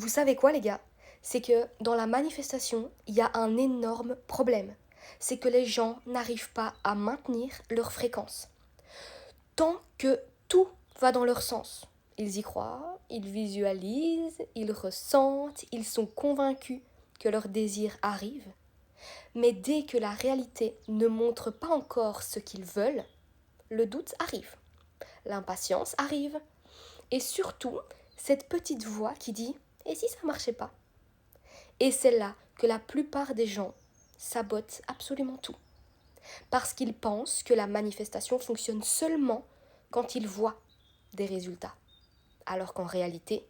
vous savez quoi les gars? C'est que dans la manifestation, il y a un énorme problème. C'est que les gens n'arrivent pas à maintenir leur fréquence. Tant que tout va dans leur sens. Ils y croient, ils visualisent, ils ressentent, ils sont convaincus que leur désir arrive. Mais dès que la réalité ne montre pas encore ce qu'ils veulent, le doute arrive, l'impatience arrive, et surtout cette petite voix qui dit « et si ça ne marchait pas ?» Et c'est là que la plupart des gens sabotent absolument tout. Parce qu'ils pensent que la manifestation fonctionne seulement quand ils voient des résultats. Alors qu'en réalité,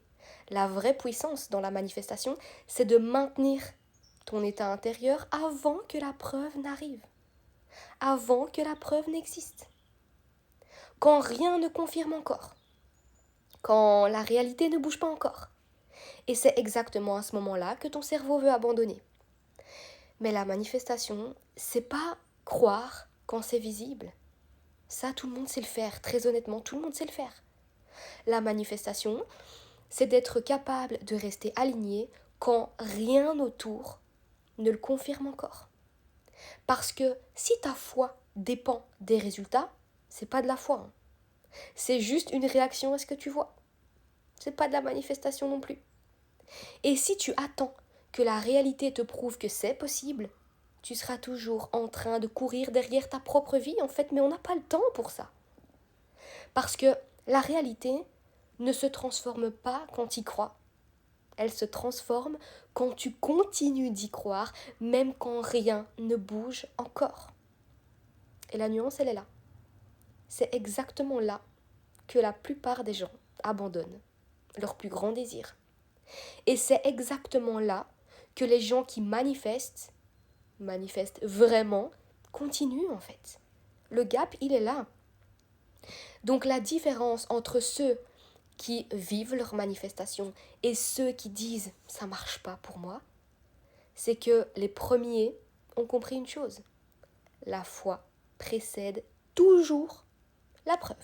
la vraie puissance dans la manifestation, c'est de maintenir ton état intérieur avant que la preuve n'arrive, avant que la preuve n'existe. Quand rien ne confirme encore, quand la réalité ne bouge pas encore. Et c'est exactement à ce moment-là que ton cerveau veut abandonner. Mais la manifestation, c'est pas croire quand c'est visible. Ça, tout le monde sait le faire. Très honnêtement, tout le monde sait le faire. La manifestation, c'est d'être capable de rester aligné quand rien autour ne le confirme encore. Parce que si ta foi dépend des résultats, c'est pas de la foi. C'est juste une réaction à ce que tu vois. C'est pas de la manifestation non plus. Et si tu attends que la réalité te prouve que c'est possible, tu seras toujours en train de courir derrière ta propre vie en fait, mais on n'a pas le temps pour ça. Parce que la réalité ne se transforme pas quand tu y crois. Elle se transforme quand tu continues d'y croire, même quand rien ne bouge encore. Et la nuance, elle est là. C'est exactement là que la plupart des gens abandonnent leur plus grand désir. Et c'est exactement là que les gens qui manifestent vraiment, continuent en fait. Le gap, il est là. Donc la différence entre ceux qui vivent leur manifestation et ceux qui disent « ça marche pas pour moi », c'est que les premiers ont compris une chose. La foi précède toujours la preuve.